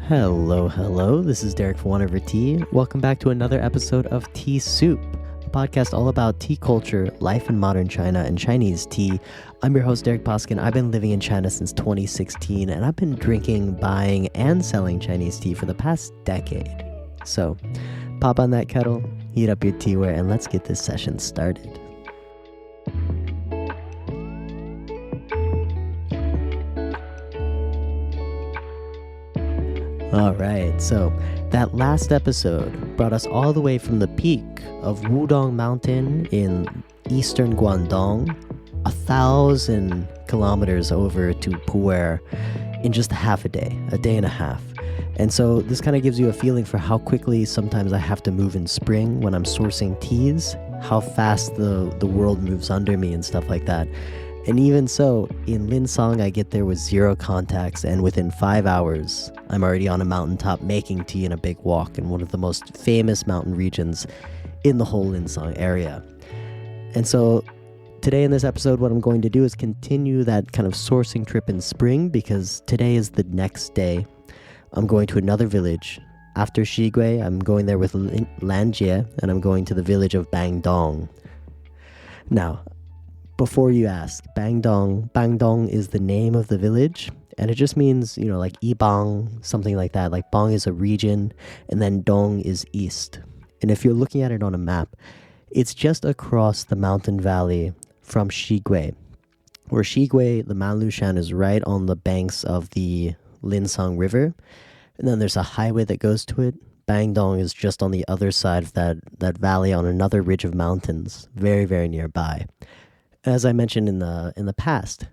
Hello. This is Derek from One Over Tea. Welcome back to another episode of Tea Soup, a podcast all about tea culture, life in modern China, and Chinese tea. I'm your host, Derek Poskin. I've been living in China since 2016, and I've been drinking, buying, and selling Chinese tea for the past decade. So, pop on that kettle, heat up your teaware, and let's get this session started. Alright, so that last episode brought us all the way from the peak of Wudong Mountain in eastern Guangdong, 1,000 kilometers over to Pu'er in just half a day and a half. And so this kind of gives you a feeling for how quickly sometimes I have to move in spring when I'm sourcing teas, how fast the world moves under me and stuff like that. And even so, in Linsong, I get there with 0 contacts, and within 5 hours, I'm already on a mountaintop making tea in a big wok in one of the most famous mountain regions in the whole Linsong area. And so today in this episode, what I'm going to do is continue that kind of sourcing trip in spring, because today is the next day. I'm going to another village. After Shigui, I'm going there with Lanjie, and I'm going to the village of Bangdong. Now, before you ask, Bangdong is the name of the village, and it just means, like Ibang, something like that. Like Bang is a region, and then Dong is east. And if you're looking at it on a map, it's just across the mountain valley from Shigui, where Shigui, the Manlushan, is right on the banks of the Linsong River, and then there's a highway that goes to it. Bangdong is just on the other side of that valley on another ridge of mountains, very, very nearby. As I mentioned in the past,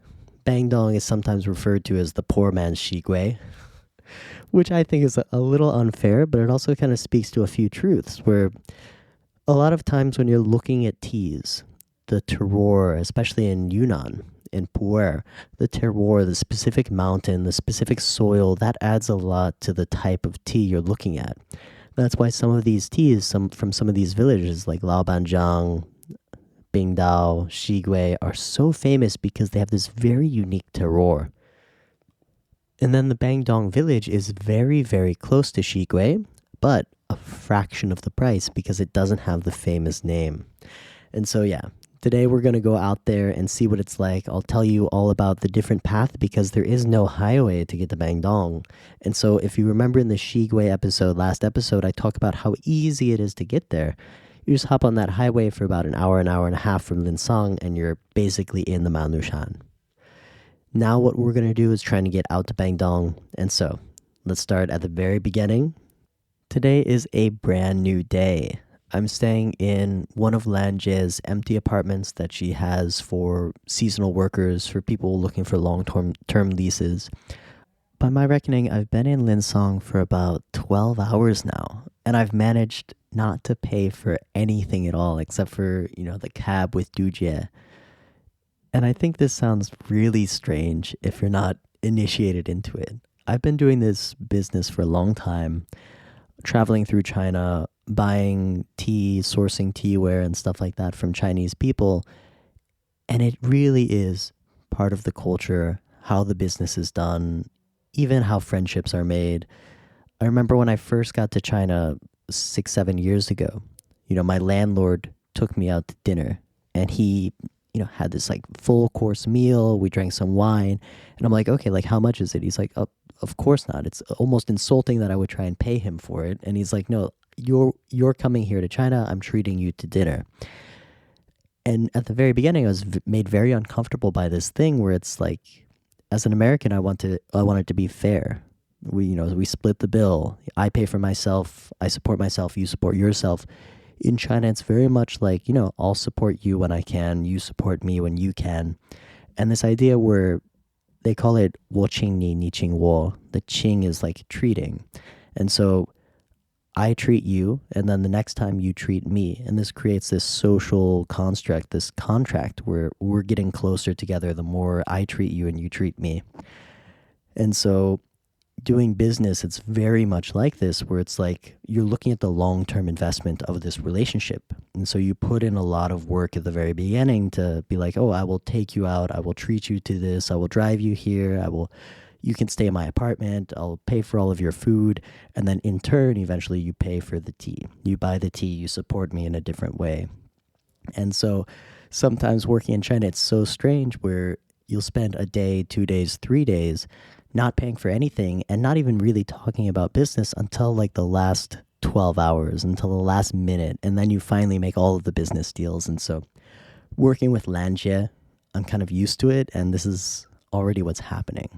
Bangdong is sometimes referred to as the poor man's Shigui, which I think is a little unfair, but it also kind of speaks to a few truths, where a lot of times when you're looking at teas, the terroir, especially in Yunnan, in Pu'er, the terroir, the specific mountain, the specific soil, that adds a lot to the type of tea you're looking at. That's why some of these teas from some of these villages like Laobanjiang, Bingdao, Shigui are so famous because they have this very unique terroir. And then the Bangdong village is very, very close to Shigui, but a fraction of the price because it doesn't have the famous name. And so today we're going to go out there and see what it's like. I'll tell you all about the different path because there is no highway to get to Bangdong. And so if you remember in the Shigui last episode, I talk about how easy it is to get there. You just hop on that highway for about an hour and a half from Linsong, and you're basically in the Manlushan. Now what we're going to do is trying to get out to Bangdong, and so let's start at the very beginning. Today is a brand new day. I'm staying in one of Lanjie's empty apartments that she has for seasonal workers, for people looking for long-term leases. By my reckoning, I've been in Linsong for about 12 hours now, and I've managed not to pay for anything at all except for, the cab with Dujie. And I think this sounds really strange if you're not initiated into it. I've been doing this business for a long time, traveling through China, buying tea, sourcing teaware and stuff like that from Chinese people. And it really is part of the culture, how the business is done, even how friendships are made. I remember when I first got to China 6-7 years ago, my landlord took me out to dinner, and he, had this like full course meal. We drank some wine, and I'm like, okay, like how much is it? He's like, oh, of course not. It's almost insulting that I would try and pay him for it. And he's like, no, you're coming here to China. I'm treating you to dinner. And at the very beginning, I was made very uncomfortable by this thing where it's like, as an American, I want it to be fair. We split the bill. I pay for myself. I support myself. You support yourself. In China, it's very much like, I'll support you when I can. You support me when you can. And this idea where they call it 我请你,你请我. The qing is like treating. And so I treat you, and then the next time you treat me. And this creates this social construct, this contract where we're getting closer together the more I treat you and you treat me. And so doing business, it's very much like this, where it's like you're looking at the long-term investment of this relationship. And so you put in a lot of work at the very beginning to be like, oh, I will take you out. I will treat you to this. I will drive you here. I will, you can stay in my apartment, I'll pay for all of your food, and then in turn, eventually you pay for the tea. You buy the tea, you support me in a different way. And so sometimes working in China, it's so strange where you'll spend a day, 2 days, 3 days not paying for anything and not even really talking about business until like the last 12 hours, until the last minute. And then you finally make all of the business deals. And so working with Lanjie, I'm kind of used to it. And this is already what's happening.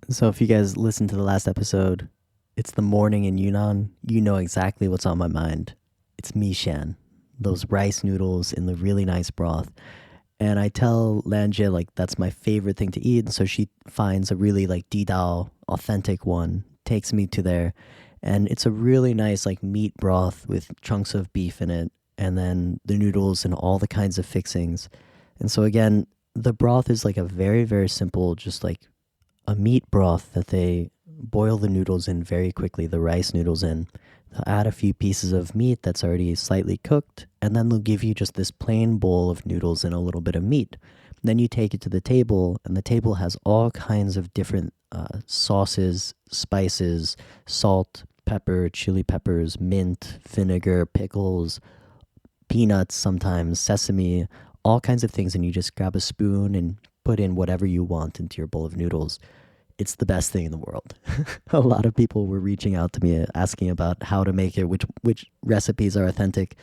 So if you guys listen to the last episode, it's the morning in Yunnan. You know exactly what's on my mind. It's mi shan, those rice noodles in the really nice broth. And I tell Lanjie like that's my favorite thing to eat, and so she finds a really like Didao authentic one, takes me to there, and it's a really nice like meat broth with chunks of beef in it, and then the noodles and all the kinds of fixings. And so again, the broth is like a very very simple, just like a meat broth that they boil the noodles in very quickly, the rice noodles in. They'll add a few pieces of meat that's already slightly cooked, and then they'll give you just this plain bowl of noodles and a little bit of meat. Then you take it to the table, and the table has all kinds of different sauces, spices, salt, pepper, chili peppers, mint, vinegar, pickles, peanuts sometimes, sesame, all kinds of things, and you just grab a spoon and put in whatever you want into your bowl of noodles. It's the best thing in the world. A lot of people were reaching out to me asking about how to make it, which recipes are authentic.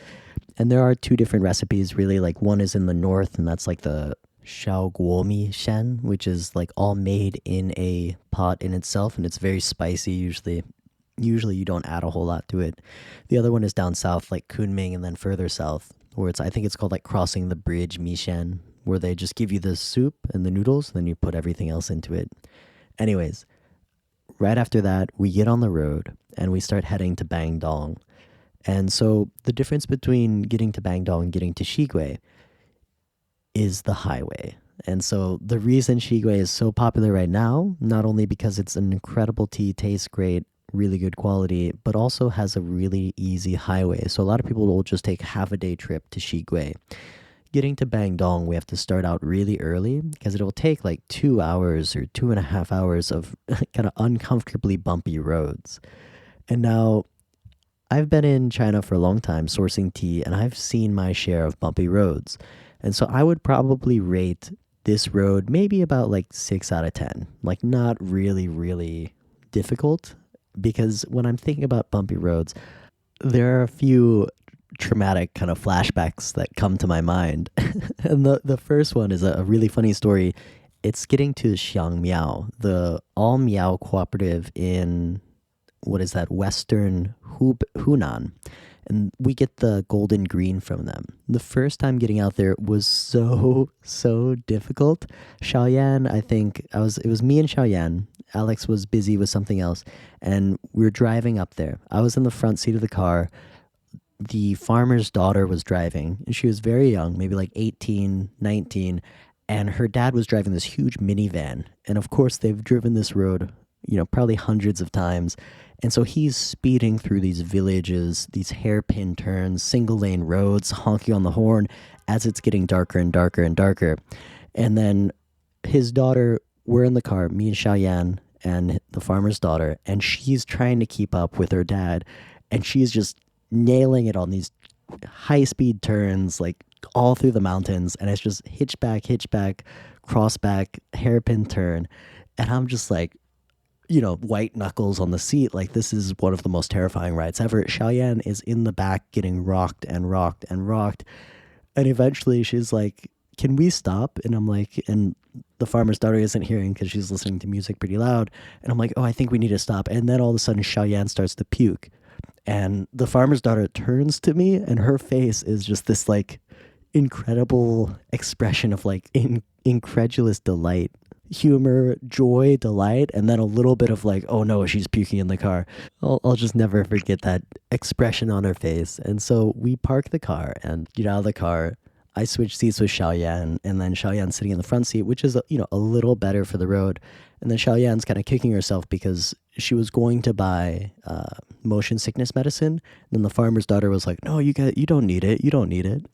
And there are two different recipes really. Like one is in the north, and that's like the Xiao Guomi Shen, which is like all made in a pot in itself, and it's very spicy usually. Usually you don't add a whole lot to it. The other one is down south, like Kunming, and then further south, where I think it's called like crossing the bridge Mi Shen, where they just give you the soup and the noodles, and then you put everything else into it. Anyways, right after that, we get on the road and we start heading to Bangdong. And so the difference between getting to Bangdong and getting to Shigui is the highway. And so the reason Shigui is so popular right now, not only because it's an incredible tea, tastes great, really good quality, but also has a really easy highway. So a lot of people will just take half a day trip to Shigui. Getting to Bangdong, we have to start out really early because it'll take like 2 hours or 2.5 hours of kind of uncomfortably bumpy roads. And now I've been in China for a long time sourcing tea, and I've seen my share of bumpy roads. And so I would probably rate this road maybe about like 6 out of 10, like not really, really difficult, because when I'm thinking about bumpy roads, there are a few traumatic kind of flashbacks that come to my mind. And the first one is a really funny story. It's getting to Xiang Miao, the all Miao cooperative in, what is that, Western Hunan. And we get the golden green from them. The first time getting out there was so difficult. Xiaoyan, I think, it was me and Xiaoyan. Alex was busy with something else, and we were driving up there. I was in the front seat of the car. The farmer's daughter was driving, and she was very young, maybe like 18, 19, and her dad was driving this huge minivan. And of course, they've driven this road, probably hundreds of times. And so he's speeding through these villages, these hairpin turns, single lane roads, honking on the horn as it's getting darker and darker and darker. And then his daughter, we're in the car, me and Xiaoyan and the farmer's daughter, and she's trying to keep up with her dad, and she's just nailing it on these high-speed turns, like all through the mountains, and it's just hitchback, crossback, hairpin turn, and I'm just like, white knuckles on the seat, like this is one of the most terrifying rides ever. Xiaoyan is in the back getting rocked and rocked and rocked, and eventually she's like, can we stop? And I'm like, and the farmer's daughter isn't hearing because she's listening to music pretty loud, and I'm like, oh, I think we need to stop. And then all of a sudden Xiaoyan starts to puke, and the farmer's daughter turns to me, and her face is just this like incredible expression of like incredulous delight, humor, joy, delight, and then a little bit of like, oh no, she's puking in the car. I'll just never forget that expression on her face. And so we park the car and get out of the car. I switch seats with Xiaoyan, and then Xiaoyan's sitting in the front seat, which is a little better for the road. And then Xiaoyan's kind of kicking herself because she was going to buy motion sickness medicine. And then the farmer's daughter was like, no, you don't need it. You don't need it.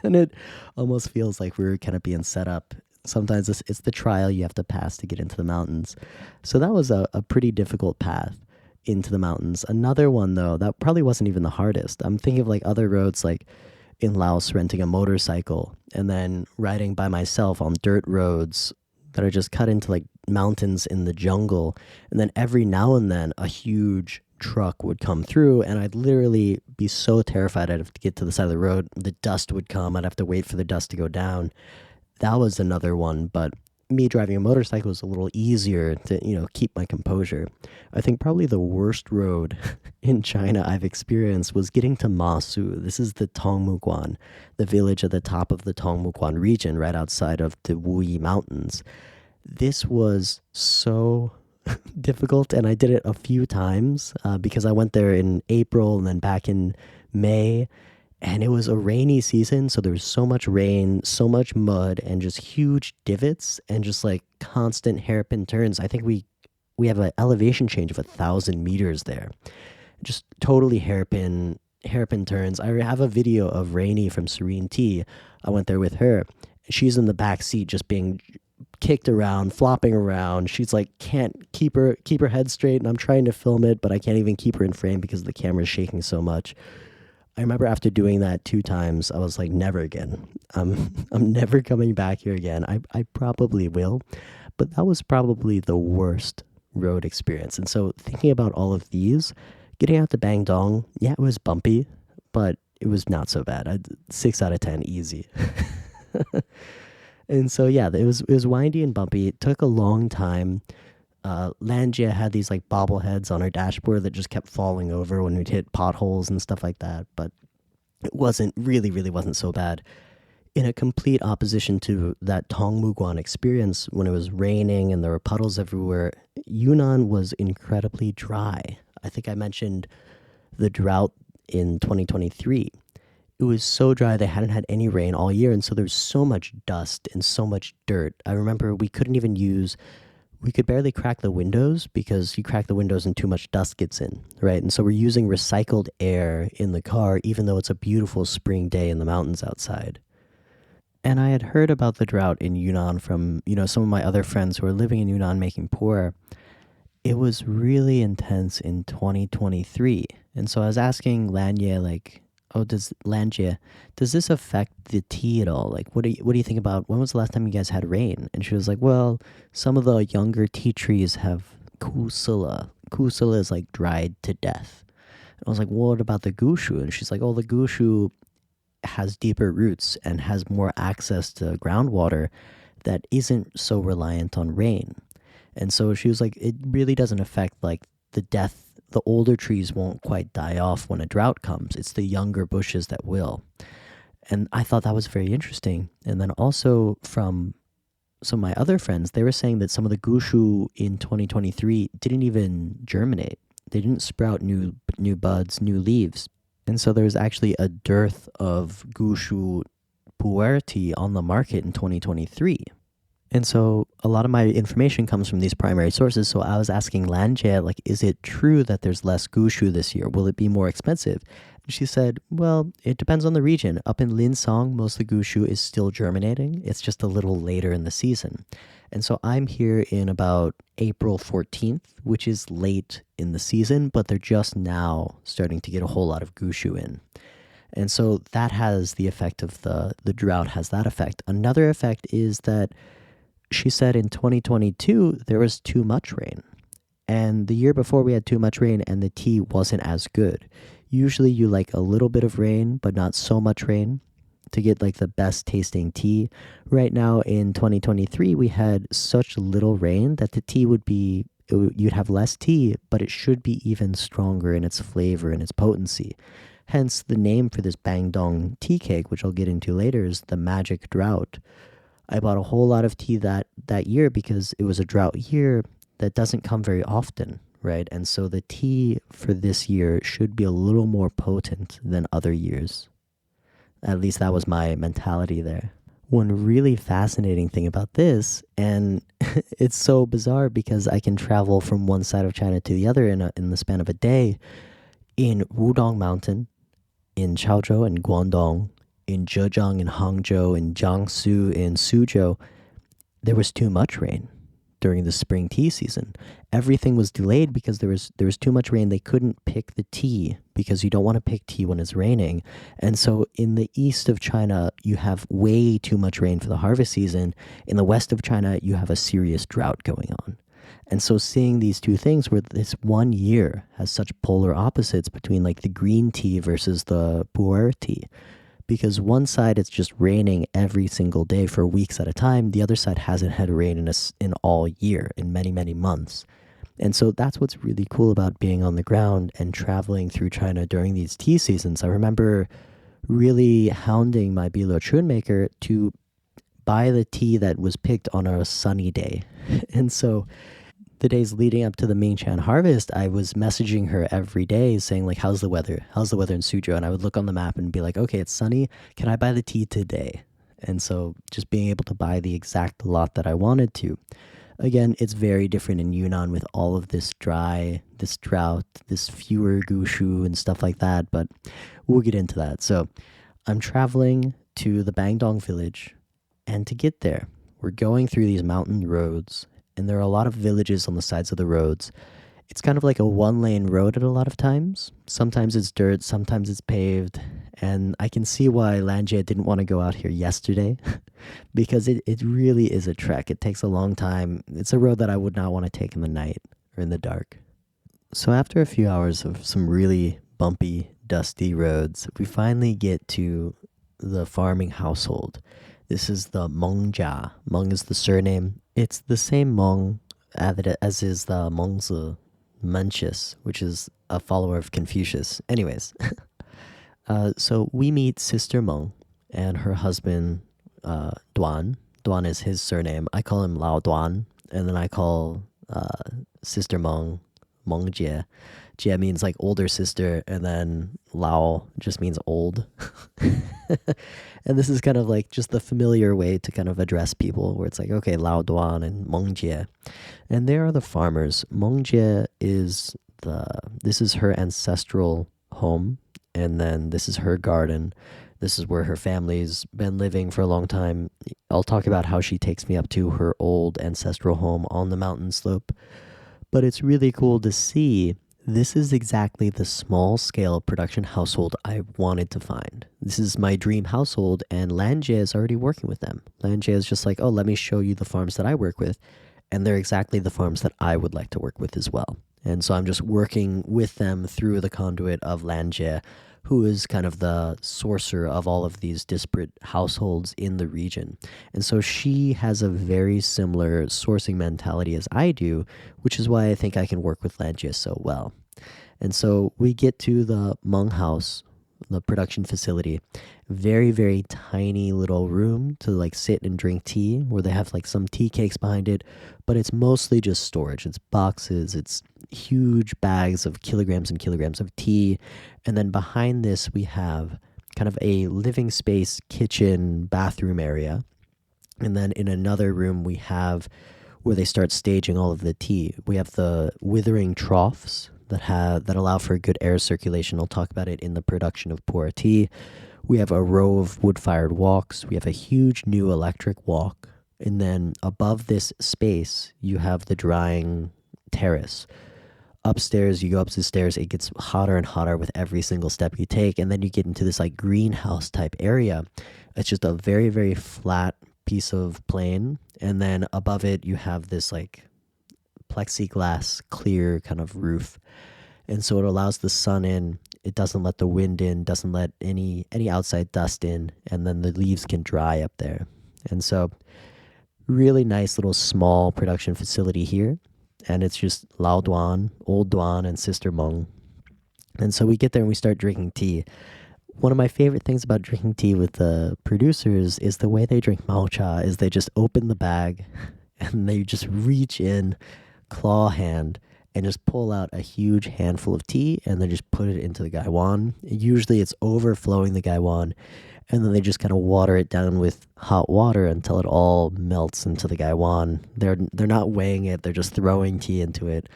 And it almost feels like we were kind of being set up Sometimes it's the trial you have to pass to get into the mountains. So that was a pretty difficult path into the mountains. Another one, though, that probably wasn't even the hardest. I'm thinking of like other roads, like in Laos, renting a motorcycle and then riding by myself on dirt roads that are just cut into like mountains in the jungle. And then every now and then a huge truck would come through, and I'd literally be so terrified I'd have to get to the side of the road. The dust would come, I'd have to wait for the dust to go down. That was another one, but me driving a motorcycle was a little easier to, keep my composure. I think probably the worst road in China I've experienced was getting to Masu. This is the Tongmuguan, the village at the top of the Tongmuguan region, right outside of the Wuyi Mountains. This was so difficult, and I did it a few times because I went there in April and then back in May, and it was a rainy season, so there was so much rain, so much mud, and just huge divots and just like constant hairpin turns. I think we have an elevation change of 1,000 meters there. Just totally hairpin turns. I have a video of Rainy from Serene Tea. I went there with her. She's in the back seat, just being kicked around, flopping around. She's like can't keep her head straight, and I'm trying to film it, but I can't even keep her in frame because the camera's shaking so much. I remember after doing that 2 times, I was like, never again. I'm never coming back here again. I probably will, but that was probably the worst road experience. And so thinking about all of these, getting out to Bangdong, yeah, it was bumpy, but it was not so bad. 6 out of 10, easy. And so yeah, it was windy and bumpy. It took a long time. Lanjia had these like bobbleheads on her dashboard that just kept falling over when we'd hit potholes and stuff like that. But it really wasn't so bad. In a complete opposition to that Tongmuguan experience, when it was raining and there were puddles everywhere, Yunnan was incredibly dry. I think I mentioned the drought in 2023. It was so dry, they hadn't had any rain all year, and so there's so much dust and so much dirt. I remember we could barely crack the windows because you crack the windows and too much dust gets in, right? And so we're using recycled air in the car, even though it's a beautiful spring day in the mountains outside. And I had heard about the drought in Yunnan from, some of my other friends who are living in Yunnan making pu'er. It was really intense in 2023. And so I was asking Lanye, like, oh, does this affect the tea at all? Like, what do you think about, when was the last time you guys had rain? And she was like, well, some of the younger tea trees have kusula. Kusula is like dried to death. And I was like, what about the gushu? And she's like, oh, the gushu has deeper roots and has more access to groundwater that isn't so reliant on rain. And so she was like, it really doesn't affect like the death. The older trees won't quite die off when a drought comes. It's the younger bushes that will. And I thought that was very interesting. And then also from some of my other friends, they were saying that some of the gushu in 2023 didn't even germinate. They didn't sprout new buds, new leaves. And so there was actually a dearth of gushu pu'er tea on the market in 2023. And so a lot of my information comes from these primary sources. So I was asking Lanje, like, is it true that there's less gushu this year? Will it be more expensive? And she said, well, it depends on the region. Up in Linsong, most of the gushu is still germinating. It's just a little later in the season. And so I'm here in about April 14th, which is late in the season, but they're just now starting to get a whole lot of gushu in. And so that has the effect of the drought has that effect. Another effect is that she said in 2022, there was too much rain. And the year before we had too much rain and the tea wasn't as good. Usually you like a little bit of rain, but not so much rain to get like the best tasting tea. Right now in 2023, we had such little rain that the tea you'd have less tea, but it should be even stronger in its flavor and its potency. Hence the name for this Bangdong tea cake, which I'll get into later, is the magic drought. I bought a whole lot of tea that year because it was a drought year that doesn't come very often, right? And so the tea for this year should be a little more potent than other years. At least that was my mentality there. One really fascinating thing about this, and it's so bizarre because I can travel from one side of China to the other in the span of a day, in Wudong Mountain, in Chaozhou and Guangdong, in Zhejiang, in Hangzhou, in Jiangsu, in Suzhou, there was too much rain during the spring tea season. Everything was delayed because there was too much rain. They couldn't pick the tea because you don't want to pick tea when it's raining. And so in the east of China, you have way too much rain for the harvest season. In the west of China, you have a serious drought going on. And so seeing these two things where this one year has such polar opposites between like the green tea versus the pu'er tea, because one side it's just raining every single day for weeks at a time, the other side hasn't had rain in all year, in many months. And so that's what's really cool about being on the ground and traveling through China during these tea seasons. I remember really hounding my bilo chun maker to buy the tea that was picked on a sunny day. And so the days leading up to the Mingqian harvest, I was messaging her every day saying like, how's the weather? How's the weather in Suzhou? And I would look on the map and be like, okay, it's sunny. Can I buy the tea today? And so just being able to buy the exact lot that I wanted to. Again, it's very different in Yunnan with all of this this drought, this fewer gushu and stuff like that, but we'll get into that. So I'm traveling to the Bangdong village, and to get there, we're going through these mountain roads, and there are a lot of villages on the sides of the roads. It's kind of like a one-lane road at a lot of times. Sometimes it's dirt, sometimes it's paved, and I can see why Lanjie didn't want to go out here yesterday because it really is a trek. It takes a long time. It's a road that I would not want to take in the night or in the dark. So after a few hours of some really bumpy, dusty roads, we finally get to the farming household. This is the Meng Jia. Meng is the surname. It's the same Meng as is the Mengzi Mencius, which is a follower of Confucius. Anyways, so we meet Sister Meng and her husband Duan. Duan is his surname. I call him Lao Duan, and then I call Sister Meng Meng Jie. Jie means like older sister, and then Lao just means old. And this is kind of like just the familiar way to kind of address people, where it's like, okay, Lao Duan and Meng Jie. And they are the farmers. Meng Jie this is her ancestral home, and then this is her garden. This is where her family's been living for a long time. I'll talk about how she takes me up to her old ancestral home on the mountain slope. But it's really cool to see. This is exactly the small-scale production household I wanted to find. This is my dream household, and Lanjie is already working with them. Lanjie is just like, oh, let me show you the farms that I work with. And they're exactly the farms that I would like to work with as well. And so I'm just working with them through the conduit of Lanjie, who is kind of the sourcer of all of these disparate households in the region. And so she has a very similar sourcing mentality as I do, which is why I think I can work with Lanjie so well. And so we get to the Meng house, the production facility, very tiny little room to like sit and drink tea, where they have like some tea cakes behind it, but it's mostly just storage. It's boxes, it's huge bags of kilograms and kilograms of tea. And then behind this we have kind of a living space, kitchen, bathroom area. And then in another room we have where they start staging all of the tea. We have the withering troughs that allow for good air circulation. I'll talk about it in the production of Pu'er tea. We have a row of wood-fired walks. We have a huge new electric walk. And then above this space, you have the drying terrace. Upstairs, you go up the stairs, it gets hotter and hotter with every single step you take. And then you get into this like greenhouse type area. It's just a very flat piece of plain. And then above it, you have this like plexiglass clear kind of roof. And so it allows the sun in. It doesn't let the wind in, doesn't let any outside dust in, and then the leaves can dry up there. And so really nice little small production facility here. And it's just Lao Duan, Old Duan, and Sister Meng. And so we get there and we start drinking tea. One of my favorite things about drinking tea with the producers is the way they drink Mao Cha is they just open the bag and they just reach in, claw hand, and just pull out a huge handful of tea and then just put it into the gaiwan. Usually it's overflowing the gaiwan, and then they just kind of water it down with hot water until it all melts into the gaiwan. They're not weighing it, they're just throwing tea into it.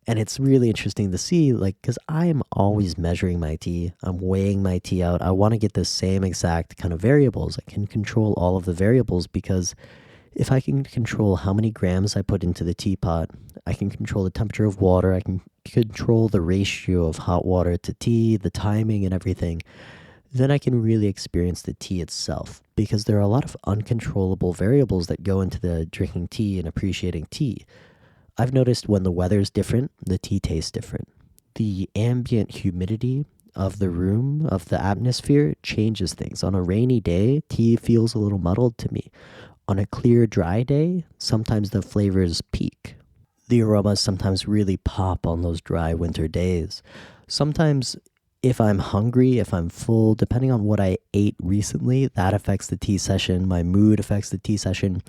And it's really interesting to see, like, because I am always measuring my tea. I'm weighing my tea out. I want to get the same exact kind of variables. I can control all of the variables because If I can control how many grams I put into the teapot, I can control the temperature of water, I can control the ratio of hot water to tea, the timing and everything, then I can really experience the tea itself, because there are a lot of uncontrollable variables that go into the drinking tea and appreciating tea. I've noticed when the weather's different, the tea tastes different. The ambient humidity of the room, of the atmosphere, changes things. On a rainy day, tea feels a little muddled to me. On a clear, dry day, sometimes the flavors peak. The aromas sometimes really pop on those dry winter days. Sometimes, if I'm hungry, if I'm full, depending on what I ate recently, that affects the tea session. My mood affects the tea session.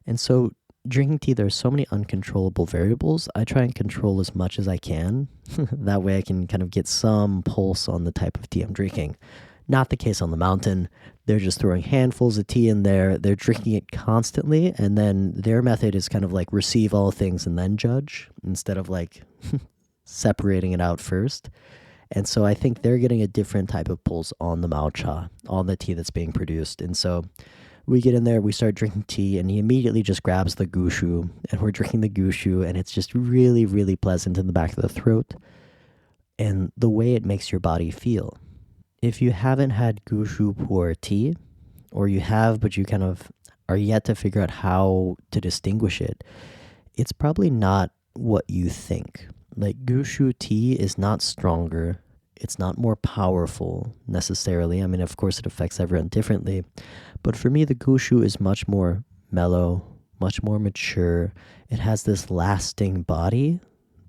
And so, drinking tea, there are so many uncontrollable variables. I try and control as much as I can. That way I can kind of get some pulse on the type of tea I'm drinking. Not the case on the mountain. They're just throwing handfuls of tea in there. They're drinking it constantly. And then their method is kind of like receive all things and then judge, instead of like separating it out first. And so I think they're getting a different type of pulse on the Mao Cha, on the tea that's being produced. And so we get in there, we start drinking tea, and he immediately just grabs the gushu, and we're drinking the gushu, and it's just really, really pleasant in the back of the throat, and the way it makes your body feel. If you haven't had gushu pu'er tea, or you have, but you kind of are yet to figure out how to distinguish it, it's probably not what you think. Like, gushu tea is not stronger. It's not more powerful necessarily. I mean, of course, it affects everyone differently. But for me, the gushu is much more mellow, much more mature. It has this lasting body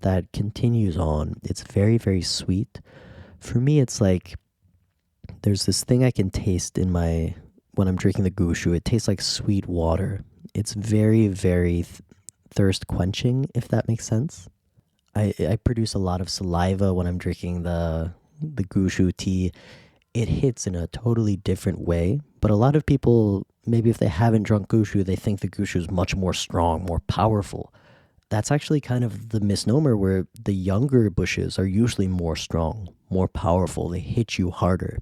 that continues on. It's very, very sweet. For me, it's like there's this thing I can taste in when I'm drinking the gushu. It tastes like sweet water. It's very, very thirst quenching, if that makes sense. I produce a lot of saliva when I'm drinking the gushu tea. It hits in a totally different way. But a lot of people, maybe if they haven't drunk gushu, they think the gushu is much more strong, more powerful. That's actually kind of the misnomer, where the younger bushes are usually more strong, more powerful. They hit you harder.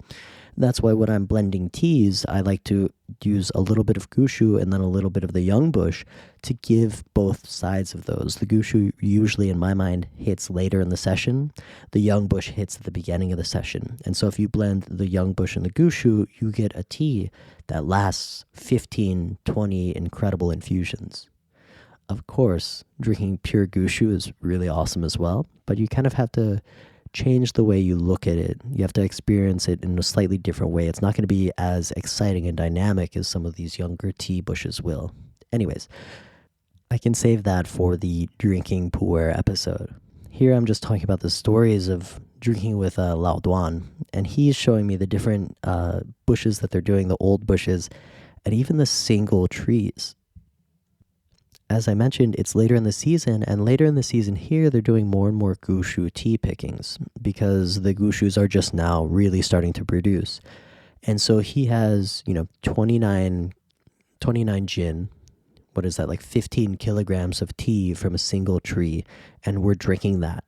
That's why when I'm blending teas, I like to use a little bit of gushu and then a little bit of the young bush to give both sides of those. The gushu usually, in my mind, hits later in the session. The young bush hits at the beginning of the session. And so if you blend the young bush and the gushu, you get a tea that lasts 15, 20 incredible infusions. Of course, drinking pure gushu is really awesome as well, but you kind of have to change the way you look at it. You have to experience it in a slightly different way. It's not going to be as exciting and dynamic as some of these younger tea bushes will. Anyways, I can save that for the drinking pu'er episode. Here I'm just talking about the stories of drinking with Lao Duan, and he's showing me the different bushes that they're doing, the old bushes, and even the single trees. As I mentioned, it's later in the season, and later in the season here, they're doing more and more gushu tea pickings, because the gushus are just now really starting to produce. And so he has, 29 jin, what is that, like 15 kilograms of tea from a single tree, and we're drinking that.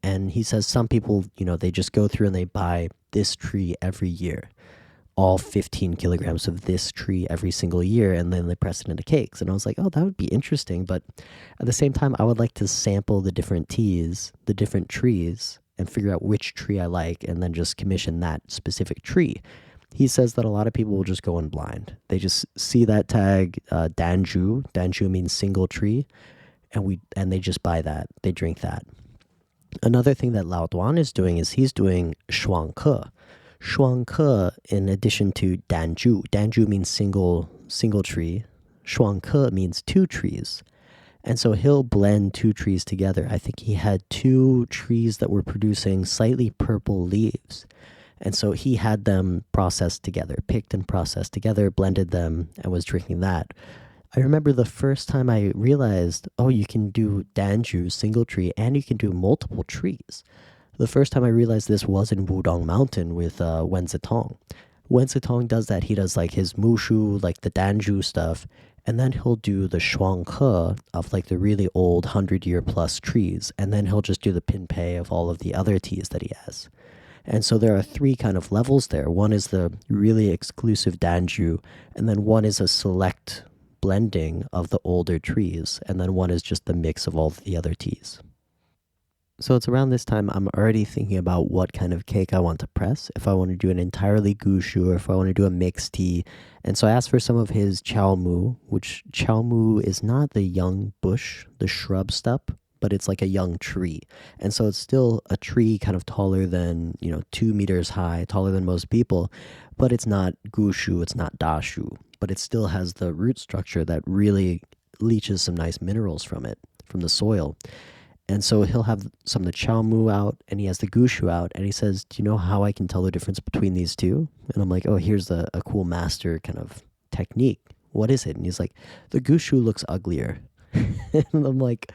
And he says some people, they just go through and they buy this tree every year, all 15 kilograms of this tree every single year, and then they press it into cakes. And I was like, oh, that would be interesting. But at the same time, I would like to sample the different teas, the different trees, and figure out which tree I like, and then just commission that specific tree. He says that a lot of people will just go in blind. They just see that tag, danju. Danju means single tree, and they just buy that. They drink that. Another thing that Lao Duan is doing is he's doing shuangke. Shuangke, in addition to danju. Danju means single tree. Shuangke means two trees. And so he'll blend two trees together. I think he had two trees that were producing slightly purple leaves. And so he had them processed together, picked and processed together, blended them, and was drinking that. I remember the first time I realized, oh, you can do danju, single tree, and you can do multiple trees. The first time I realized this was in Wudong Mountain with Wen Zitong. Wen Zitong does that. He does like his mushu, like the danju stuff, and then he'll do the shuangke of like the really old 100-year-plus trees, and then he'll just do the pinpei of all of the other teas that he has. And so there are three kind of levels there. One is the really exclusive danju, and then one is a select blending of the older trees, and then one is just the mix of all the other teas. So it's around this time I'm already thinking about what kind of cake I want to press, if I want to do an entirely gushu or if I want to do a mixed tea. And so I asked for some of his chow mu, which chow mu is not the young bush, the shrub stuff, but it's like a young tree. And so it's still a tree kind of taller than, 2 meters high, taller than most people, but it's not gushu, it's not dashu, but it still has the root structure that really leaches some nice minerals from it, from the soil. And so he'll have some of the chow mu out and he has the gushu out. And he says, do you know how I can tell the difference between these two? And I'm like, oh, here's a cool master kind of technique. What is it? And he's like, the gushu looks uglier. And I'm like,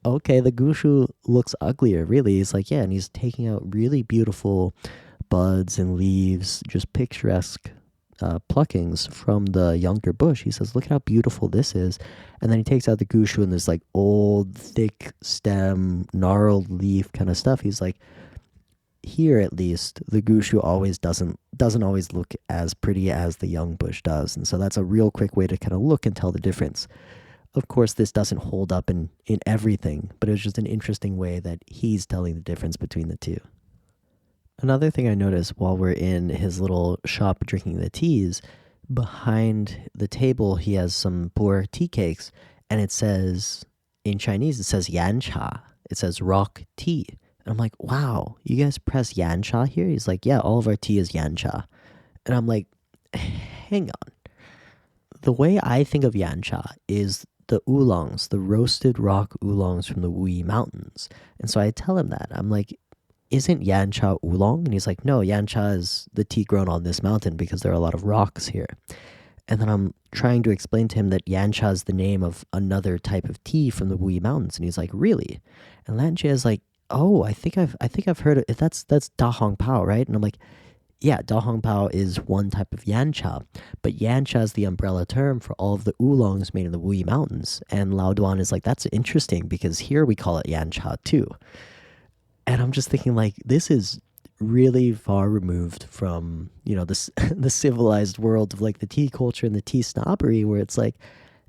okay, the gushu looks uglier, really. He's like, yeah. And he's taking out really beautiful buds and leaves, just picturesque pluckings from the younger bush. He says, look at how beautiful this is. And then he takes out the gushu and this like old, thick stem, gnarled leaf kind of stuff. He's like, here at least, the gushu always doesn't always look as pretty as the young bush does. And so that's a real quick way to kind of look and tell the difference. Of course, this doesn't hold up in everything, but it was just an interesting way that he's telling the difference between the two. Another thing I noticed while we're in his little shop drinking the teas, behind the table he has some pu'er tea cakes, and it says, in Chinese, it says yan cha. It says rock tea. And I'm like, wow, you guys press yan cha here? He's like, yeah, all of our tea is yan cha. And I'm like, hang on. The way I think of yan cha is the oolongs, the roasted rock oolongs from the Wuyi Mountains. And so I tell him that. I'm like, isn't yan cha oolong? And he's like, no, yan cha is the tea grown on this mountain because there are a lot of rocks here. And then I'm trying to explain to him that yan cha is the name of another type of tea from the Wuyi Mountains. And he's like, really? And Lan Jie is like, oh, I think I've heard of it. That's Da Hong Pao, right? And I'm like, yeah, Da Hong Pao is one type of yan cha, but yan cha is the umbrella term for all of the oolongs made in the Wuyi Mountains. And Lao Duan is like, that's interesting because here we call it yan cha too. And I'm just thinking, like, this is really far removed from, the civilized world of, like, the tea culture and the tea snobbery, where it's like,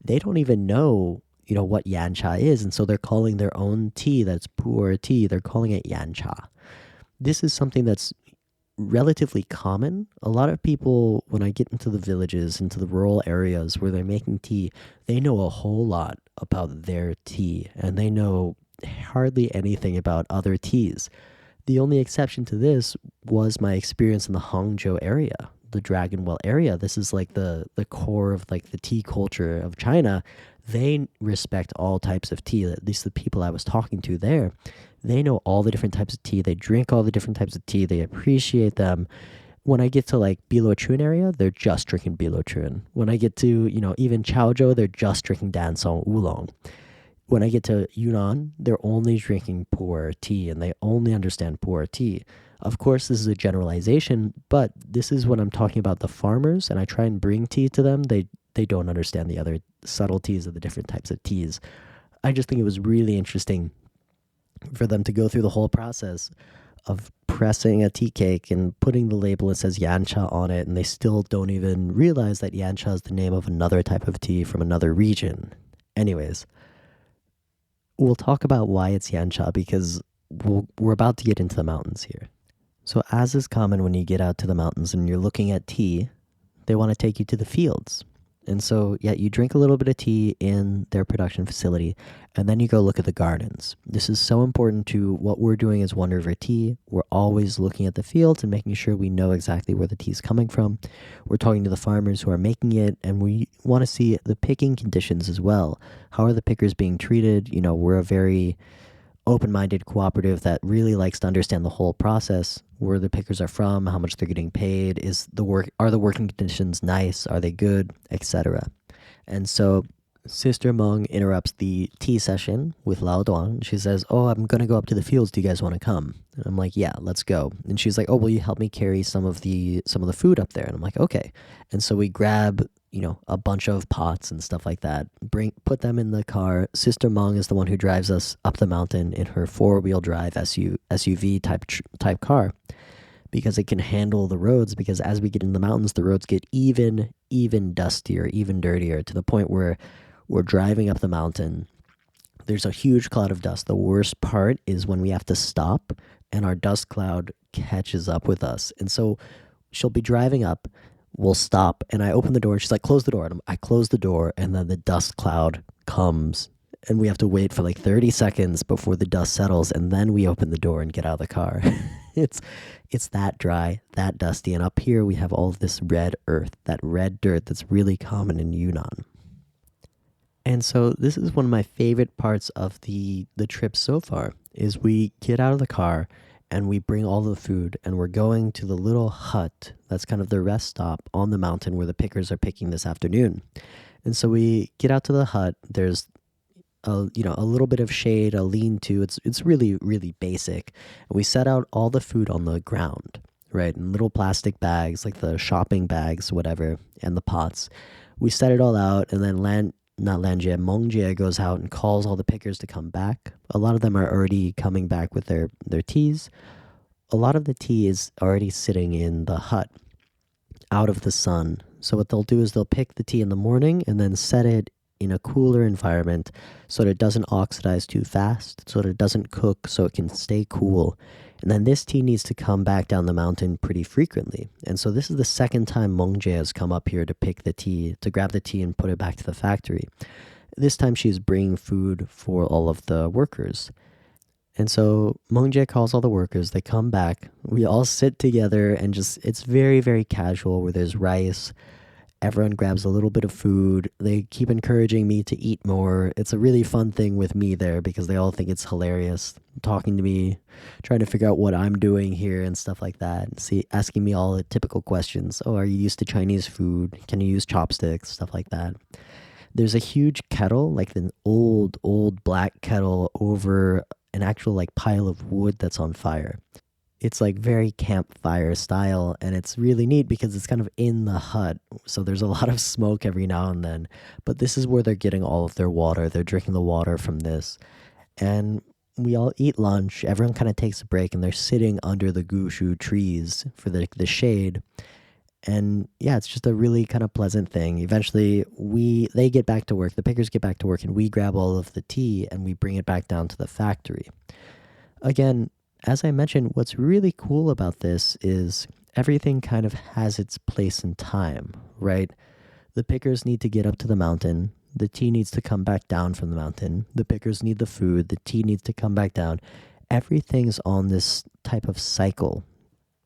they don't even know, what yan cha is. And so they're calling their own tea that's pu'er tea, they're calling it yan cha. This is something that's relatively common. A lot of people, when I get into the villages, into the rural areas where they're making tea, they know a whole lot about their tea, and they know hardly anything about other teas. The only exception to this was my experience in the Hangzhou area, the Dragon Well area. This is like the core of like the tea culture of China. They respect all types of tea, at least the people I was talking to there. They know all the different types of tea. They drink all the different types of tea. They appreciate them. When I get to like Biluochun area, they're just drinking Biluochun. When I get to, even Chaozhou, they're just drinking Dansong Oolong. When I get to Yunnan, they're only drinking pu'er tea, and they only understand pu'er tea. Of course, this is a generalization, but this is when I'm talking about the farmers, and I try and bring tea to them. They don't understand the other subtleties of the different types of teas. I just think it was really interesting for them to go through the whole process of pressing a tea cake and putting the label that says yan cha on it, and they still don't even realize that yan cha is the name of another type of tea from another region. Anyways, we'll talk about why it's yan cha because we're about to get into the mountains here. So as is common when you get out to the mountains and you're looking at tea, they want to take you to the fields. And so, yeah, you drink a little bit of tea in their production facility, and then you go look at the gardens. This is so important to what we're doing as One River Tea. We're always looking at the fields and making sure we know exactly where the tea is coming from. We're talking to the farmers who are making it, and we want to see the picking conditions as well. How are the pickers being treated? We're a very open-minded cooperative that really likes to understand the whole process, where the pickers are from, how much they're getting paid, are the working conditions nice, are they good, etc. And so Sister Meng interrupts the tea session with Lao Duan. She says, oh, I'm going to go up to the fields. Do you guys want to come? And I'm like, yeah, let's go. And she's like, oh, will you help me carry some of the food up there? And I'm like, okay. And so we grab a bunch of pots and stuff like that, put them in the car. Sister Meng is the one who drives us up the mountain in her 4-wheel drive SUV type car. because it can handle the roads. Because as we get in the mountains, the roads get even dustier, even dirtier, to the point where we're driving up the mountain. There's a huge cloud of dust. The worst part is when we have to stop and our dust cloud catches up with us. And so she'll be driving up, we'll stop, and I open the door. She's like, close the door. And I close the door, and then the dust cloud comes, and we have to wait for like 30 seconds before the dust settles, and then we open the door and get out of the car. it's that dry, that dusty, and up here we have all of this red earth, that red dirt that's really common in Yunnan. And so this is one of my favorite parts of the trip so far, is we get out of the car and we bring all the food, and we're going to the little hut that's kind of the rest stop on the mountain where the pickers are picking this afternoon. And so we get out to the hut. There's a little bit of shade, a lean-to. It's really, really basic. And we set out all the food on the ground, right, in little plastic bags, like the shopping bags, whatever, and the pots. We set it all out, and then Mongjie goes out and calls all the pickers to come back. A lot of them are already coming back with their teas. A lot of the tea is already sitting in the hut, out of the sun. So what they'll do is they'll pick the tea in the morning and then set it in a cooler environment so that it doesn't oxidize too fast, so that it doesn't cook, so it can stay cool. And then this tea needs to come back down the mountain pretty frequently. And so this is the second time Mongjie has come up here to pick the tea, to grab the tea and put it back to the factory. This time she's bringing food for all of the workers. And so Mongjie calls all the workers, they come back, we all sit together, and it's very, very casual, where there's rice. Everyone grabs a little bit of food. They keep encouraging me to eat more. It's a really fun thing with me there, because they all think it's hilarious, talking to me, trying to figure out what I'm doing here and stuff like that. Asking me all the typical questions. Oh, are you used to Chinese food? Can you use chopsticks? Stuff like that. There's a huge kettle, like an old black kettle over an actual like pile of wood that's on fire. It's like very campfire style, and it's really neat because it's kind of in the hut. So there's a lot of smoke every now and then, but this is where they're getting all of their water. They're drinking the water from this. And we all eat lunch. Everyone kind of takes a break, and they're sitting under the gushu trees for the shade. And yeah, it's just a really kind of pleasant thing. Eventually, they get back to work. The pickers get back to work, and we grab all of the tea and we bring it back down to the factory. Again, as I mentioned, what's really cool about this is everything kind of has its place in time, right? The pickers need to get up to the mountain. The tea needs to come back down from the mountain. The pickers need the food. The tea needs to come back down. Everything's on this type of cycle.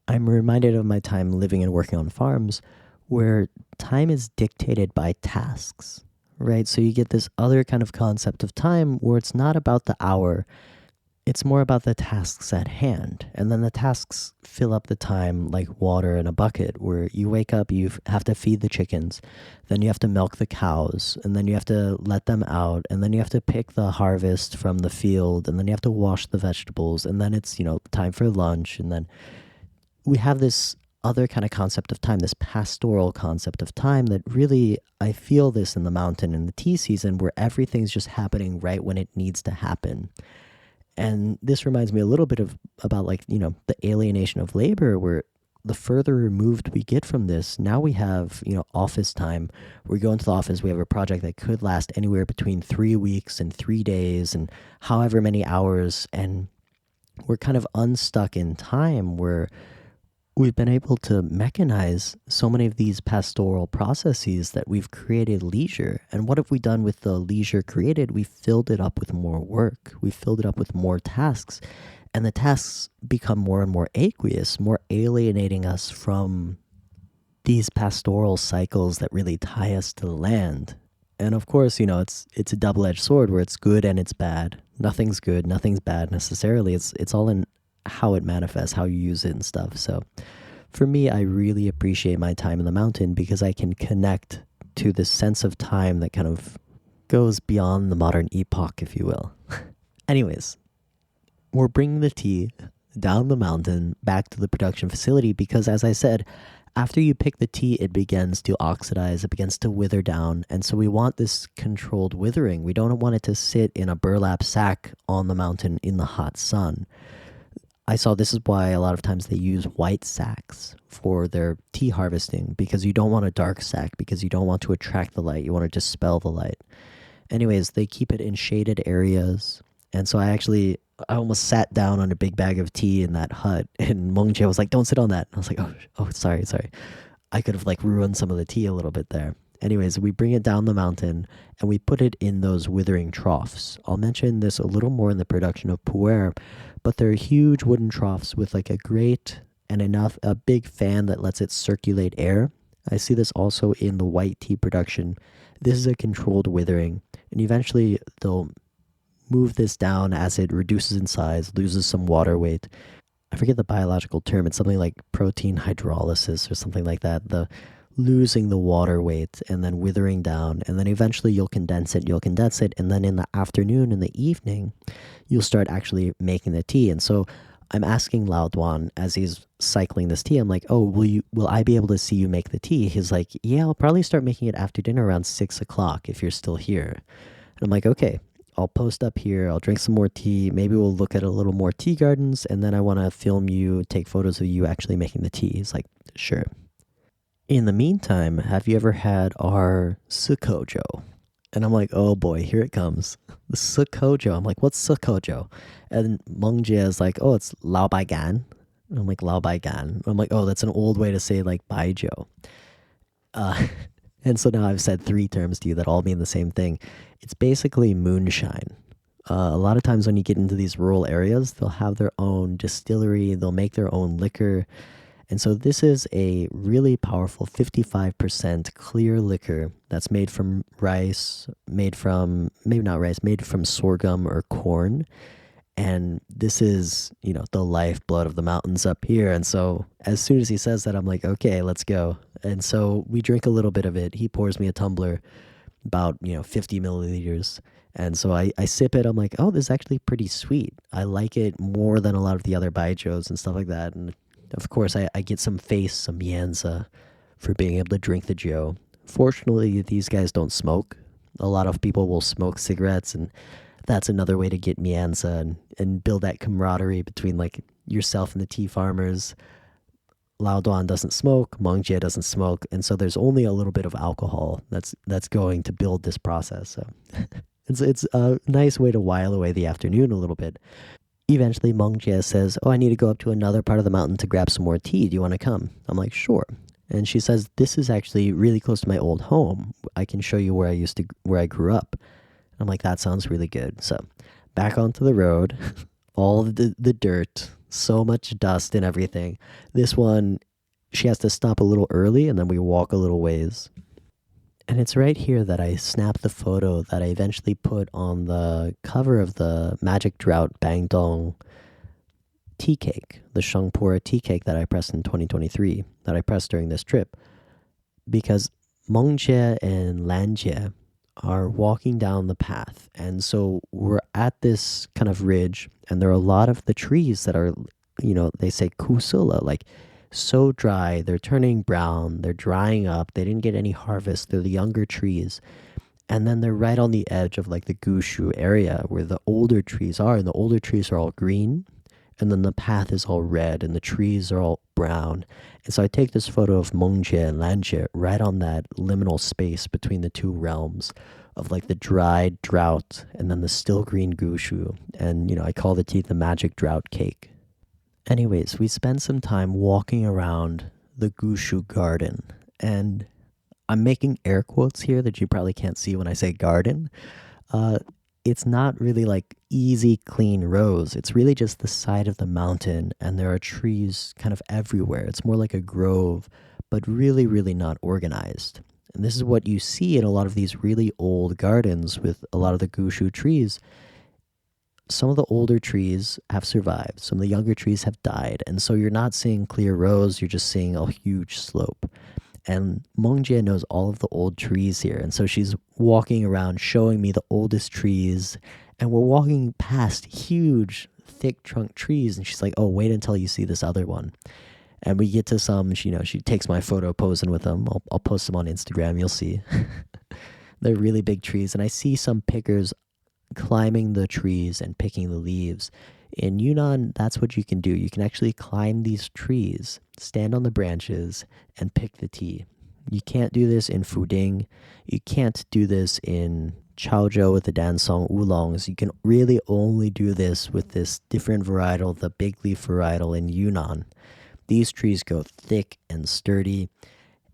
I'm reminded of my time living and working on farms, where time is dictated by tasks, right? So you get this other kind of concept of time where it's not about the hour. It's more about the tasks at hand. And then the tasks fill up the time like water in a bucket, where you wake up, you have to feed the chickens, then you have to milk the cows, and then you have to let them out, and then you have to pick the harvest from the field, and then you have to wash the vegetables, and then it's, time for lunch. And then we have this other kind of concept of time, this pastoral concept of time that really, I feel this in the mountain in the tea season, where everything's just happening right when it needs to happen. And this reminds me a little bit about the alienation of labor, where the further removed we get from this, now we have, office time. We go into the office, we have a project that could last anywhere between 3 weeks and 3 days and however many hours. And we're kind of unstuck in time, where we've been able to mechanize so many of these pastoral processes that we've created leisure. And what have we done with the leisure created? We filled it up with more work. We filled it up with more tasks. And the tasks become more and more aqueous, more alienating us from these pastoral cycles that really tie us to the land. And of course, it's a double-edged sword, where it's good and it's bad. Nothing's good, nothing's bad necessarily. It's all in how it manifests, how you use it and stuff. So for me, I really appreciate my time in the mountain, because I can connect to this sense of time that kind of goes beyond the modern epoch, if you will. Anyways, we're bringing the tea down the mountain back to the production facility, because as I said, after you pick the tea, it begins to oxidize, it begins to wither down. And so we want this controlled withering. We don't want it to sit in a burlap sack on the mountain in the hot sun. I saw this is why a lot of times they use white sacks for their tea harvesting because you don't want a dark sack because you don't want to attract the light. You want to dispel the light. Anyways, they keep it in shaded areas. And so I almost sat down on a big bag of tea in that hut and Mongjie was like, "Don't sit on that." I was like, "Oh, sorry. I could have like ruined some of the tea a little bit there." Anyways, we bring it down the mountain and we put it in those withering troughs. I'll mention this a little more in the production of Pu'er, but they're huge wooden troughs with like a grate and a big fan that lets it circulate air. I see this also in the white tea production. This is a controlled withering, and eventually they'll move this down as it reduces in size, loses some water weight. I forget the biological term. It's something like protein hydrolysis or something like that. The losing the water weight and then withering down, and then eventually you'll condense it. And then in the afternoon, in the evening, you'll start actually making the tea. And so I'm asking Lao Duan as he's cycling this tea. I'm like, "Oh, will I be able to see you make the tea?" He's like, "Yeah, I'll probably start making it after dinner around 6 o'clock if you're still here." And I'm like, "Okay, I'll post up here. I'll drink some more tea. Maybe we'll look at a little more tea gardens, and then I want to film you, take photos of you actually making the tea." He's like, "Sure." In the meantime, have you ever had our sukojo? And I'm like, "Oh boy, here it comes." The sukojo. I'm like, "What's sukojo?" And Mongjie is like, "Oh, it's lao bai gan." And I'm like, "Lao bai gan." I'm like, "Oh, that's an old way to say like baijiu." Uh, and so now I've said three terms to you that all mean the same thing. It's basically moonshine. A lot of times when you get into these rural areas, they'll have their own distillery, they'll make their own liquor. And so this is a really powerful 55% clear liquor that's made from rice, made from, maybe not rice, made from sorghum or corn. And this is, the lifeblood of the mountains up here. And so as soon as he says that, I'm like, "Okay, let's go." And so we drink a little bit of it. He pours me a tumbler, about 50 milliliters. And so I sip it. I'm like, "Oh, this is actually pretty sweet. I like it more than a lot of the other baijos and stuff like that." And of course, I get some mianza for being able to drink the Joe. Fortunately, these guys don't smoke. A lot of people will smoke cigarettes, and that's another way to get mianza and build that camaraderie between like yourself and the tea farmers. Lao Duan doesn't smoke, Mongjie doesn't smoke, and so there's only a little bit of alcohol that's going to build this process. So it's a nice way to while away the afternoon a little bit. Eventually, Mongjie says, "Oh, I need to go up to another part of the mountain to grab some more tea. Do you want to come?" I'm like, "Sure." And she says, "This is actually really close to my old home. I can show you where I grew up." I'm like, "That sounds really good." So back onto the road, all of the dirt, so much dust and everything. This one, she has to stop a little early and then we walk a little ways. And it's right here that I snapped the photo that I eventually put on the cover of the Magic Drought Bangdong tea cake, the Shangpura tea cake that I pressed in 2023, that I pressed during this trip. Because Mongjie and Lanjie are walking down the path. And so we're at this kind of ridge, and there are a lot of the trees that are, they say kusula, like so dry. They're turning brown, they're drying up, they didn't get any harvest. They're the younger trees. And then they're right on the edge of like the Gushu area where the older trees are, and the older trees are all green. And then the path is all red and the trees are all brown. And so I take this photo of Mongjie and Lanjie right on that liminal space between the two realms of like the dried drought and then the still green Gushu. And, I call the tea the magic drought cake. Anyways, we spend some time walking around the Gushu garden. And I'm making air quotes here that you probably can't see when I say garden. Uh, it's not really like easy, clean rows. It's really just the side of the mountain, and there are trees kind of everywhere. It's more like a grove, but really, really not organized. And this is what you see in a lot of these really old gardens with a lot of the Gushu trees. Some of the older trees have survived, some of the younger trees have died, and so you're not seeing clear rows, you're just seeing a huge slope. And Mongjie knows all of the old trees here. And so she's walking around showing me the oldest trees. And we're walking past huge, thick trunk trees. And she's like, "Oh, wait until you see this other one." And we get to some, she takes my photo posing with them. I'll post them on Instagram. You'll see. They're really big trees. And I see some pickers climbing the trees and picking the leaves. In Yunnan, that's what you can do. You can actually climb these trees, stand on the branches, and pick the tea. You can't do this in Fuding. You can't do this in Chaozhou with the Dansong oolongs. You can really only do this with this different varietal, the big leaf varietal in Yunnan. These trees go thick and sturdy,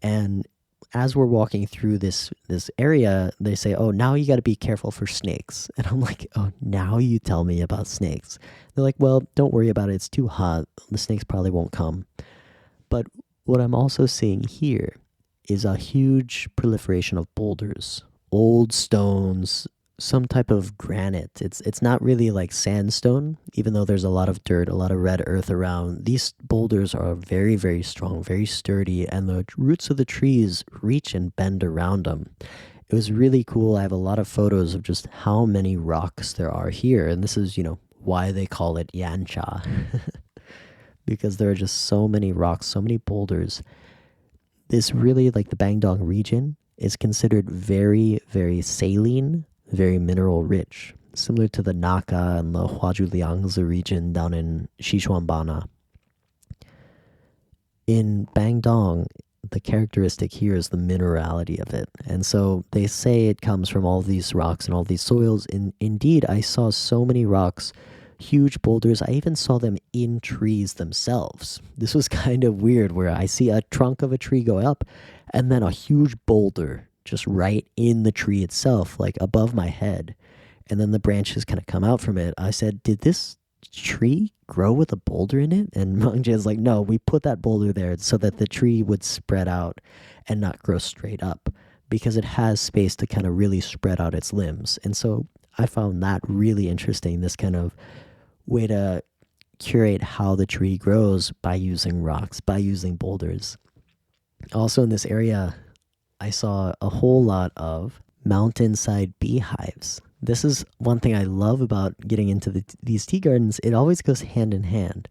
and as we're walking through this area, they say, "Oh, now you got to be careful for snakes." And I'm like, "Oh, now you tell me about snakes." They're like, "Well, don't worry about it. It's too hot. The snakes probably won't come." But what I'm also seeing here is a huge proliferation of boulders, old stones, some type of granite. It's not really like sandstone, even though there's a lot of dirt, a lot of red earth around. These boulders are very, very strong, very sturdy, and the roots of the trees reach and bend around them. It was really cool. I have a lot of photos of just how many rocks there are here, and this is, why they call it Yancha. Because there are just so many rocks, so many boulders. This really, like the Bangdong region, is considered very, very saline, very mineral rich, similar to the Naka and the Huazhuliangzi region down in Sichuanbana. In Bangdong, the characteristic here is the minerality of it. And so they say it comes from all these rocks and all these soils. And indeed, I saw so many rocks, huge boulders. I even saw them in trees themselves. This was kind of weird where I see a trunk of a tree go up and then a huge boulder just right in the tree itself, like above my head. And then the branches kind of come out from it. I said, "Did this tree grow with a boulder in it?" And Mangja's like, "No, we put that boulder there so that the tree would spread out and not grow straight up, because it has space to kind of really spread out its limbs." And so I found that really interesting, this kind of way to curate how the tree grows by using rocks, by using boulders. Also in this area, I saw a whole lot of mountainside beehives. This is one thing I love about getting into these tea gardens. It always goes hand in hand.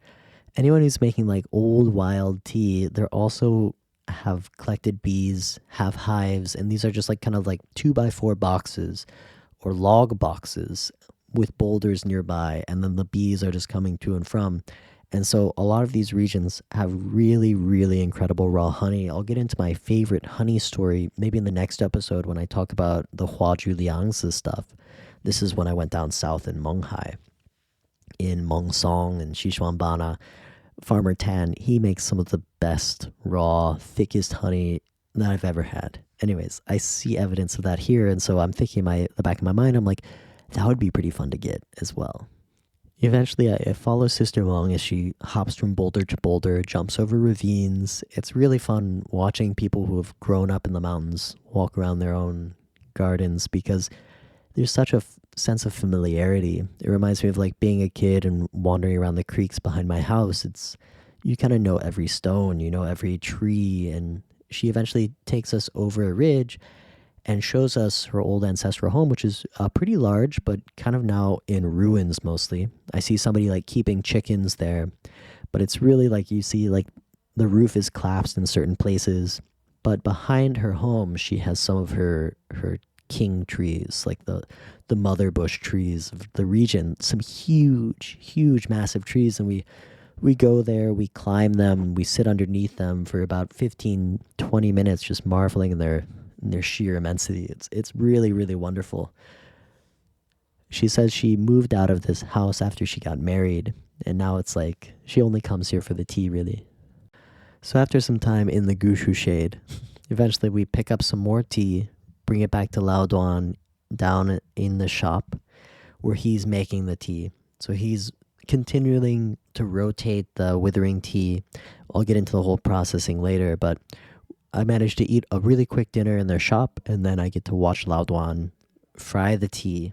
Anyone who's making like old wild tea, they're also have collected bees, have hives, and these are just like kind of like 2x4 boxes or log boxes with boulders nearby, and then the bees are just coming to and from. And so a lot of these regions have really, really incredible raw honey. I'll get into my favorite honey story maybe in the next episode when I talk about the Huazhuliangzi stuff. This is when I went down south in Menghai, in Mengsong and Sichuanbana. Farmer Tan, he makes some of the best, raw, thickest honey that I've ever had. Anyways, I see evidence of that here, and so I'm thinking in the back of my mind, I'm like, that would be pretty fun to get as well. Eventually, I follow Sister Mong as she hops from boulder to boulder, jumps over ravines. It's really fun watching people who have grown up in the mountains walk around their own gardens, because there's such a sense of familiarity. It reminds me of like being a kid and wandering around the creeks behind my house. You kind of know every stone, you know every tree, and she eventually takes us over a ridge and shows us her old ancestral home, which is pretty large, but kind of now in ruins mostly. I see somebody like keeping chickens there, but it's really like you see like the roof is collapsed in certain places. But behind her home, she has some of her king trees, like the mother bush trees of the region. Some huge, massive trees, and we go there, we climb them, we sit underneath them for about 15-20 minutes, just marveling in their sheer immensity. It's really, really wonderful. She says she moved out of this house after she got married, and now it's like she only comes here for the tea, really. So after some time in the Gushu shade, eventually we pick up some more tea, bring it back to Lao Duan down in the shop where he's making the tea. So he's continuing to rotate the withering tea. I'll get into the whole processing later, but I managed to eat a really quick dinner in their shop, and then I get to watch Lao Duan fry the tea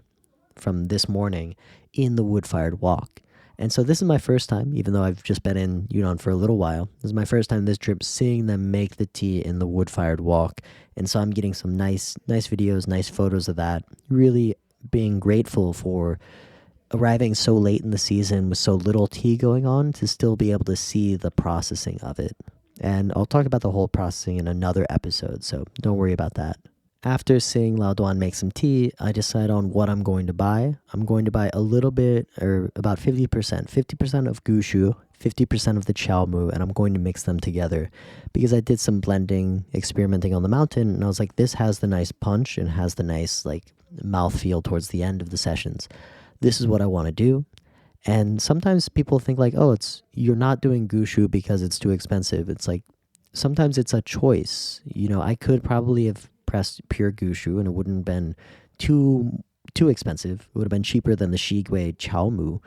from this morning in the wood-fired wok. And so this is my first time, even though I've just been in Yunnan for a little while. This is my first time this trip seeing them make the tea in the wood-fired wok. And so I'm getting some nice videos, nice photos of that. Really being grateful for arriving so late in the season with so little tea going on to still be able to see the processing of it. And I'll talk about the whole processing in another episode, so don't worry about that. After seeing Lao Duan make some tea, I decide on what I'm going to buy. I'm going to buy a little bit, or about 50% of gushu, 50% of the chow mu, and I'm going to mix them together because I did some blending, experimenting on the mountain, and I was like, this has the nice punch and has the nice like mouthfeel towards the end of the sessions. This is what I want to do. And sometimes people think like, oh, you're not doing gushu because it's too expensive. It's like, sometimes it's a choice. I could probably have pressed pure gushu and it wouldn't have been too expensive. It would have been cheaper than the Shigui chow mu.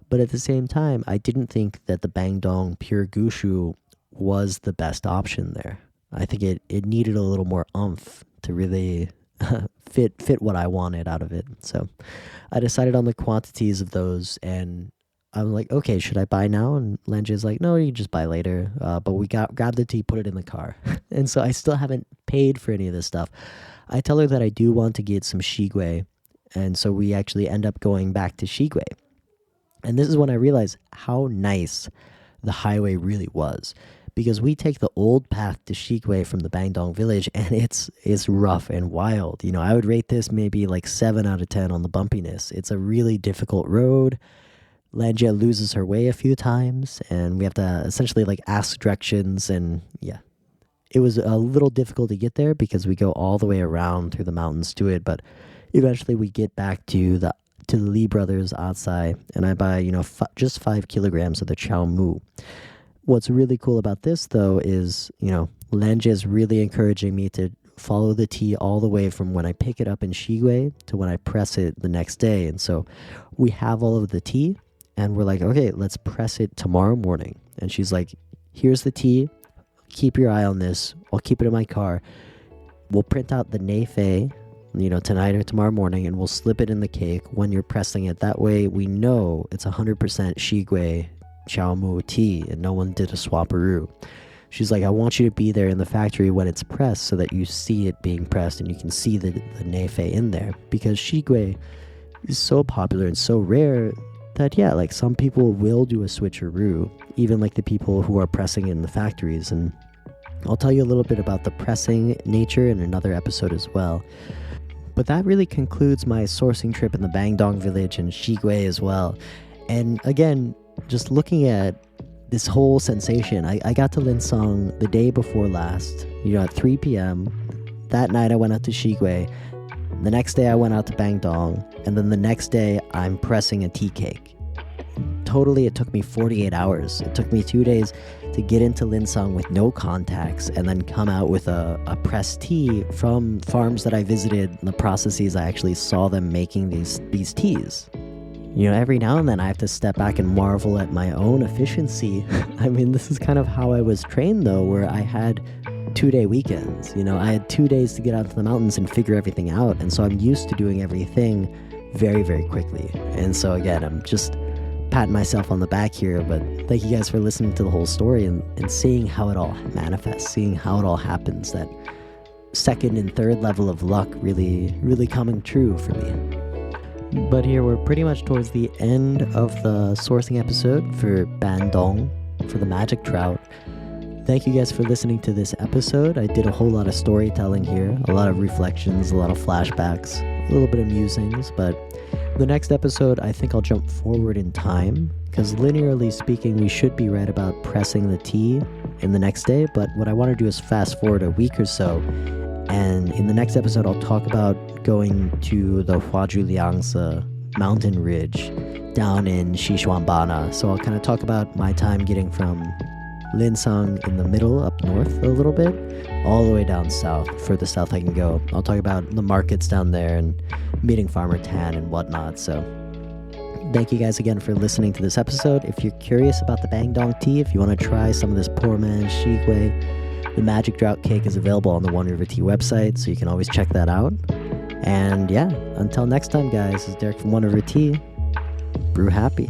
But at the same time, I didn't think that the Bangdong pure gushu was the best option there. I think it needed a little more oomph to really fit what I wanted out of it. So I decided on the quantities of those, and I'm like, okay, should I buy now? And Lanji's like, no, you just buy later. But we grabbed the tea, put it in the car. And so I still haven't paid for any of this stuff. I tell her that I do want to get some Shigui. And so we actually end up going back to Shigui. And this is when I realized how nice the highway really was. Because we take the old path to Shigui from the Bangdong village, and it's rough and wild. I would rate this maybe like 7 out of 10 on the bumpiness. It's a really difficult road. Lanjia loses her way a few times, and we have to essentially like ask directions, and yeah. It was a little difficult to get there because we go all the way around through the mountains to it, but eventually we get back to the Lee brothers Atsai, and I buy, just 5 kilograms of the chow mu. What's really cool about this though is, Lanjia is really encouraging me to follow the tea all the way from when I pick it up in Shigui to when I press it the next day. And so we have all of the tea, and we're like, okay, let's press it tomorrow morning. And she's like, here's the tea. Keep your eye on this. I'll keep it in my car. We'll print out the Neifei, tonight or tomorrow morning, and we'll slip it in the cake when you're pressing it. That way we know it's 100% Shigui chow mu tea and no one did a swapperoo. She's like, I want you to be there in the factory when it's pressed so that you see it being pressed and you can see the Neifei in there. Because Shigui is so popular and so rare that, yeah, like some people will do a switcheroo, even like the people who are pressing in the factories. And I'll tell you a little bit about the pressing nature in another episode as well. But that really concludes my sourcing trip in the Bangdong village and Shigui as well. And again, just looking at this whole sensation, I got to Linsong the day before last, at 3 p.m. That night I went out to Shigui. The next day I went out to Bangdong, and then the next day I'm pressing a tea cake. Totally, it took me 48 hours. It took me 2 days to get into Linsong with no contacts and then come out with a pressed tea from farms that I visited, and the processes I actually saw them making these teas. Every now and then I have to step back and marvel at my own efficiency. I mean, this is kind of how I was trained though, where I had 2-day weekends. I had 2 days to get out to the mountains and figure everything out. And so I'm used to doing everything very, very quickly. And so again, I'm just patting myself on the back here, but thank you guys for listening to the whole story and seeing how it all manifests, seeing how it all happens. That second and third level of luck really, really coming true for me. But here we're pretty much towards the end of the sourcing episode for Bangdong, for the magic trout. Thank you guys for listening to this episode. I did a whole lot of storytelling here, a lot of reflections, a lot of flashbacks, a little bit of musings, but the next episode I think I'll jump forward in time, because linearly speaking we should be right about pressing the tea in the next day, but what I want to do is fast forward a week or so, and in the next episode I'll talk about going to the Huazhuliangzi mountain ridge down in Sichuanbana. So I'll kind of talk about my time getting from Linsong in the middle up north a little bit all the way down south, further south I can go. I'll talk about the markets down there and meeting Farmer Tan and whatnot. So thank you guys again for listening to this episode. If you're curious about the Bangdong tea, if you want to try some of this poor man's Shigui, the magic drought cake is available on the One River Tea website, so you can always check that out. And yeah, until next time guys, this is Derek from One River Tea. Brew happy.